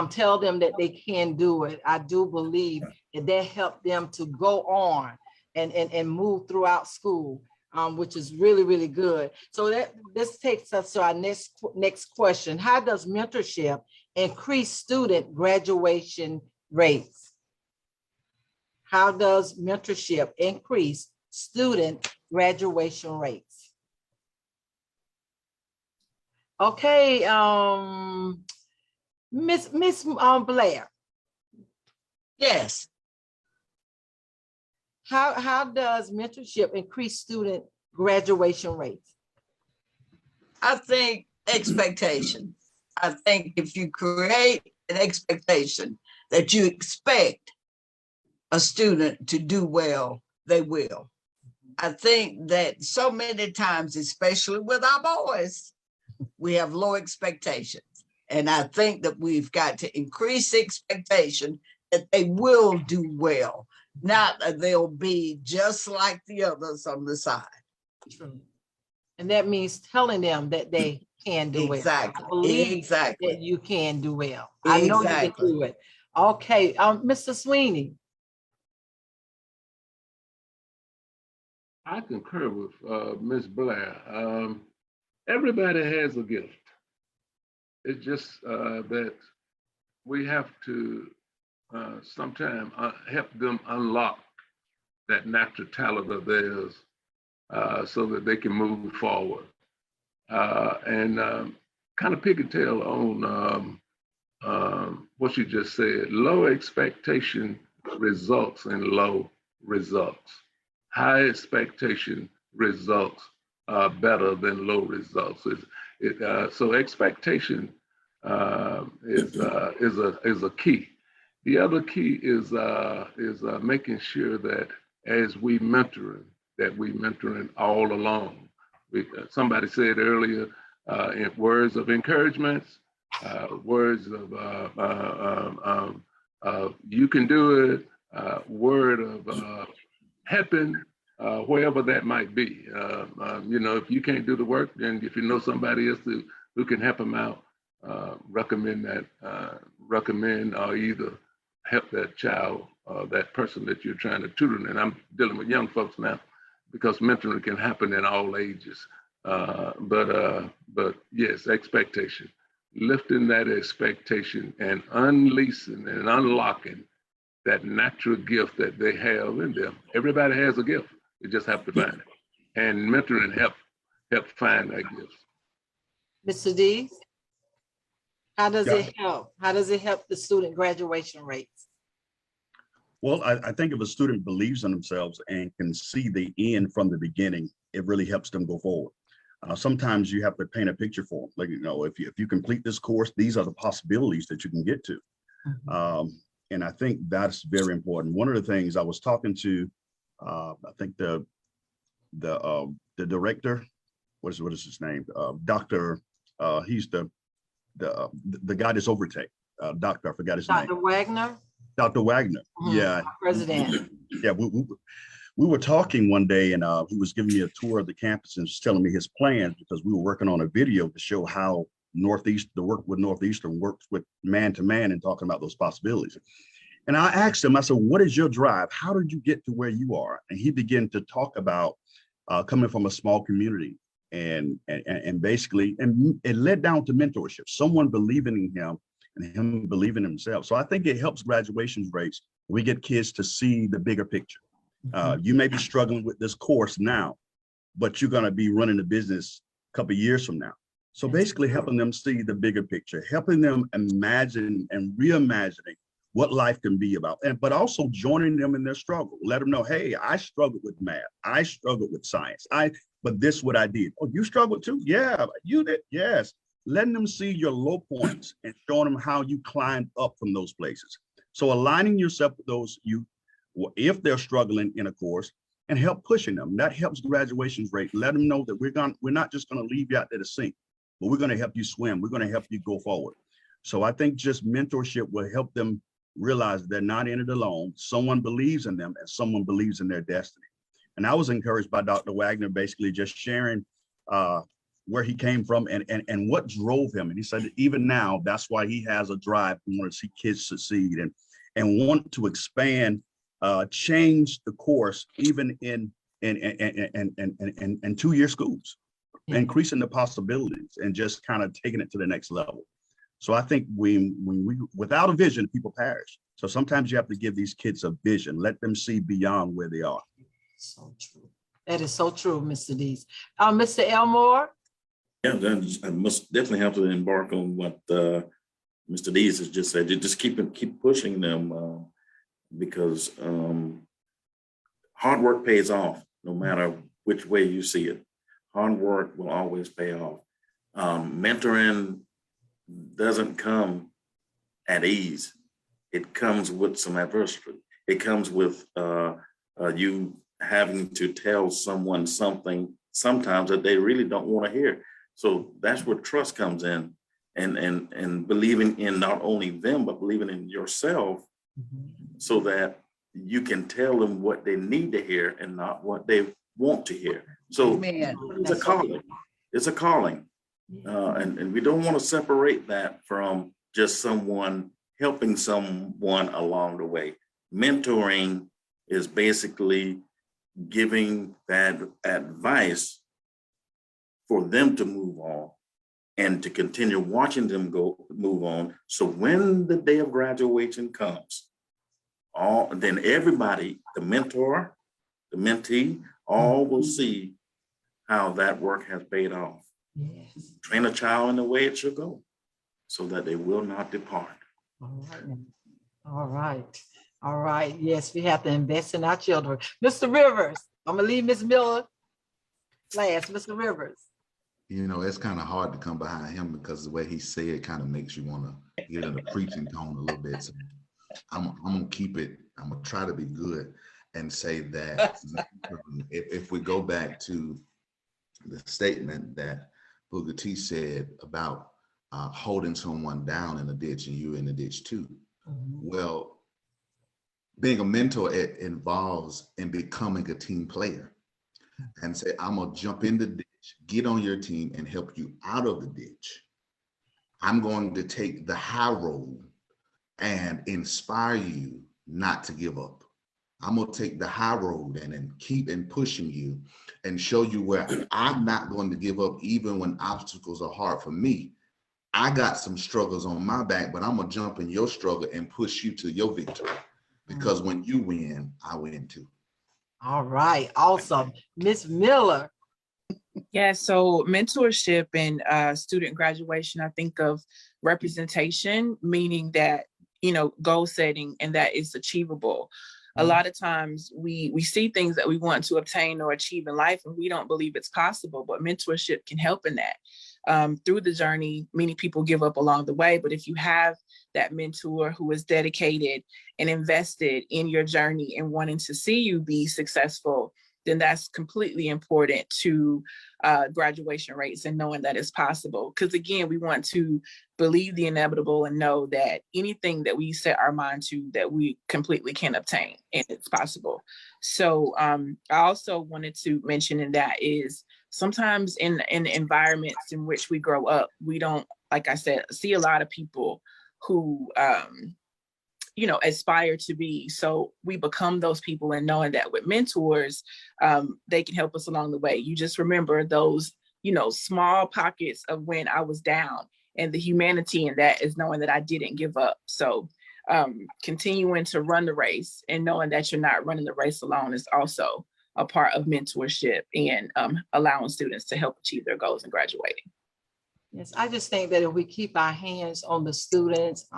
tell them that they can do it. I do believe that helped them to go on and move throughout school, which is really, really good. So this takes us to our next question. How does mentorship increase student graduation rates? How does mentorship increase student graduation rates? Okay, Miss Blair. Yes. How does mentorship increase student graduation rates? I think expectation. I think if you create an expectation that you expect a student to do well, they will. I think that so many times, especially with our boys, we have low expectations. And I think that we've got to increase expectation that they will do well, not that they'll be just like the others on the side. True. And that means telling them that they can do Exactly. well. I believe Exactly. that you can do well. I know you can do it. Okay, Mr. Swinney. I concur with Ms. Blair. Everybody has a gift. It's just that we have to sometimes help them unlock that natural talent of theirs so that they can move forward. And kind of pigtail on what you just said. Low expectation results in low results. High expectation results are better than low results. So expectation is a key. The other key is making sure that as we mentoring all along. Somebody said earlier, in words of encouragement, words of you can do it, word of helping, wherever that might be. If you can't do the work, then if you know somebody else who can help them out, recommend or either help that child, that person that you're trying to tutor. And I'm dealing with young folks now because mentoring can happen in all ages. But yes, expectation, lifting that expectation and unleashing and unlocking that natural gift that they have in them. Everybody has a gift. You just have to find it. And mentoring help find that gift. Mr. Deese, how does it help? How does it help the student graduation rates? Well, I think if a student believes in themselves and can see the end from the beginning, it really helps them go forward. Sometimes you have to paint a picture for them. Like, if you complete this course, these are the possibilities that you can get to. And I think that's very important. One of the things I was talking to, I think the director, what is his name? Dr. He's the guy that's overtake. Doctor, I forgot his name. Dr. Wagner? Dr. Wagner. Yeah. President. Yeah, we were talking one day, and he was giving me a tour of the campus and was telling me his plans, because we were working on a video to show how the work with Northeastern works with MantoMan and talking about those possibilities. And I asked him, I said, what is your drive? How did you get to where you are? And he began to talk about coming from a small community and basically, and it led down to mentorship, someone believing in him and him believing in himself. So I think it helps graduation rates. We get kids to see the bigger picture. You may be struggling with this course now, but you're going to be running a business a couple of years from now. So basically helping them see the bigger picture, helping them imagine and reimagining what life can be about, but also joining them in their struggle. Let them know, hey, I struggled with math. I struggled with science. But this is what I did. Oh, you struggled too? Yeah, you did. Yes. Letting them see your low points and showing them how you climbed up from those places. So aligning yourself with those if they're struggling in a course, and help pushing them. That helps graduation rate. Let them know that we're not just going to leave you out there to sink, but we're going to help you swim. We're going to help you go forward. So I think just mentorship will help them realize they're not in it alone. Someone believes in them and someone believes in their destiny. And I was encouraged by Dr. Wagner basically just sharing where he came from and what drove him. And he said that even now, that's why he has a drive to want to see kids succeed and want to expand, change the course even in 2-year schools, increasing the possibilities and just kind of taking it to the next level. So I think when we without a vision, people perish. So sometimes you have to give these kids a vision, let them see beyond where they are. So true. That is so true, Mr. Deese. Mr. Elmore? Yeah, I must definitely have to embark on what Mr. Deese has just said. You just keep pushing them because hard work pays off no matter which way you see it. Hard work will always pay off. Mentoring doesn't come at ease. It comes with some adversity. It comes with you having to tell someone something sometimes that they really don't want to hear. So that's where trust comes in, and believing in not only them, but believing in yourself, so that you can tell them what they need to hear and not what they want to hear. So it's a calling. It's a calling. And we don't want to separate that from just someone helping someone along the way. Mentoring is basically giving that advice for them to move on and to continue watching them move on. So when the day of graduation comes, then everybody, the mentor, the mentee, all will see how that work has paid off. Yes. Train a child in the way it should go so that they will not depart. All right. All right. All right. Yes, we have to invest in our children. Mr. Rivers, I'm gonna leave Ms. Miller last. Mr. Rivers. You know, it's kind of hard to come behind him because the way he said it kind of makes you want to get in a preaching tone a little bit. So I'm gonna keep it. I'm gonna try to be good and say that if we go back to the statement that Booker T said about holding someone down in a ditch and you in the ditch too. Well, being a mentor, it involves in becoming a team player and say, I'm gonna jump in the ditch, get on your team and help you out of the ditch. I'm going to take the high road and inspire you not to give up. I'm gonna take the high road and keep pushing you and show you where I'm not going to give up even when obstacles are hard for me. I got some struggles on my back, but I'm gonna jump in your struggle and push you to your victory. Because when you win, I win too. All right, awesome. Miss Miller. Yeah, so mentorship and student graduation, I think of representation, meaning that, you know, goal setting and that is achievable. A lot of times we see things that we want to obtain or achieve in life and we don't believe it's possible, but mentorship can help in that. Through the journey, many people give up along the way, but if you have that mentor who is dedicated and invested in your journey and wanting to see you be successful, then that's completely important to graduation rates and knowing that it's possible. Because again, we want to believe the inevitable and know that anything that we set our mind to, that we completely can obtain and it's possible. So I also wanted to mention in that is sometimes in environments in which we grow up, we don't, like I said, see a lot of people who you know, aspire to be. So we become those people, and knowing that with mentors, they can help us along the way. You just remember those, you know, small pockets of when I was down, and the humanity in that is knowing that I didn't give up. So continuing to run the race and knowing that you're not running the race alone is also a part of mentorship and allowing students to help achieve their goals in graduating. Yes, I just think that if we keep our hands on the students,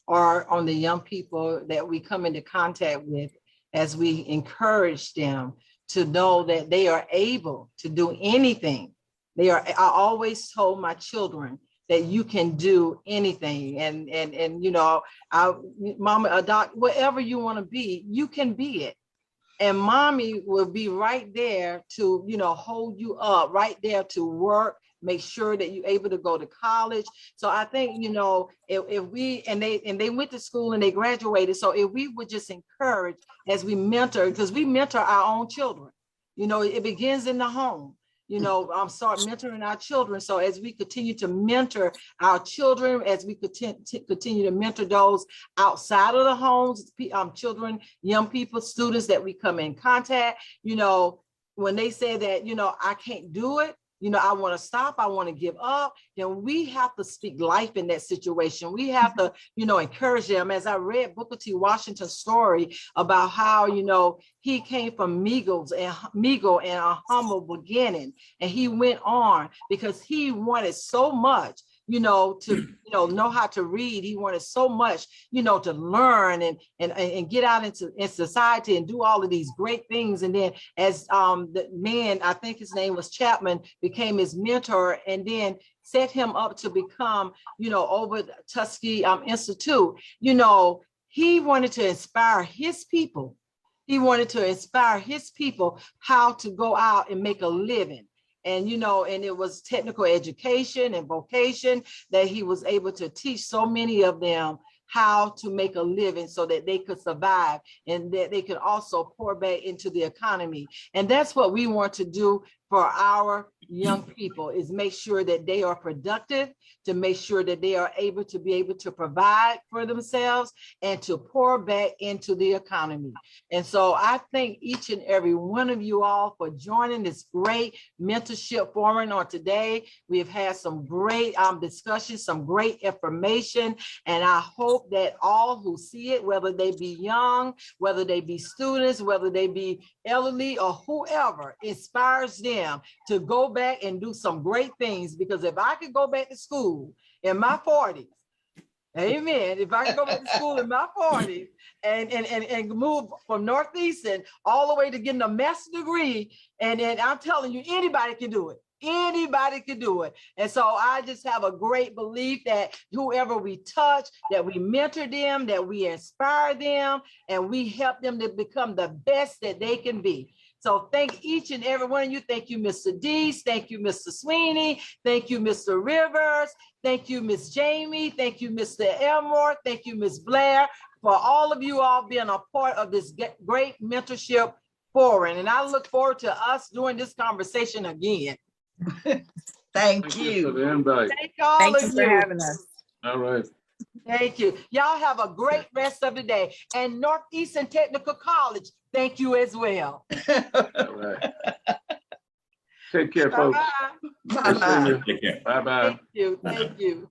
or on the young people that we come into contact with, as we encourage them to know that they are able to do anything. I always told my children that you can do anything. And you know, mama, adopt, whatever you want to be, you can be it. And mommy will be right there to, you know, hold you up, right there to work, make sure that you're able to go to college. So I think, you know, if we, and they went to school and they graduated. So if we would just encourage as we mentor, because we mentor our own children, you know, it begins in the home. You know, start mentoring our children. So as we continue to mentor our children, as we continue to mentor those outside of the homes, children, young people, students that we come in contact, you know, when they say that, you know, I can't do it, you know, I want to stop, I want to give up, then we have to speak life in that situation. We have to, you know, encourage them. As I read Booker T. Washington's story about how, you know, he came from meager and a humble beginning, and he went on because he wanted so much, you know, to, you know how to read. He wanted so much, you know, to learn and get out in society and do all of these great things. And then as the man, I think his name was Chapman, became his mentor and then set him up to become, you know, over the Tuskegee Institute, you know, he wanted to inspire his people. He wanted to inspire his people how to go out and make a living. And, you know, and it was technical education and vocation that he was able to teach so many of them how to make a living so that they could survive and that they could also pour back into the economy. And that's what we want to do for our young people is make sure that they are productive, to make sure that they are able to provide for themselves and to pour back into the economy. And so I thank each and every one of you all for joining this great mentorship forum on today. We have had some great discussions, some great information, and I hope that all who see it, whether they be young, whether they be students, whether they be elderly or whoever, inspires them to go back and do some great things. Because if I could go back to school in my 40s, amen, if I could go back to school in my 40s and move from Northeastern all the way to getting a master's degree, and I'm telling you, anybody can do it. Anybody can do it. And so I just have a great belief that whoever we touch, that we mentor them, that we inspire them, and we help them to become the best that they can be. So thank each and every one of you. Thank you, Mr. Deese. Thank you, Mr. Swinney. Thank you, Mr. Rivers. Thank you, Miss Jamie. Thank you, Mr. Elmore. Thank you, Miss Blair, for all of you all being a part of this great mentorship forum. And I look forward to us doing this conversation again. Thank you. For the invite. Thank all Thank of you you. for having us. All right. Thank you. Y'all have a great rest of the day. And Northeastern Technical College, thank you as well. All right. Take care, folks. Bye-bye. Bye-bye. Take care. Bye-bye. Thank you. Thank you.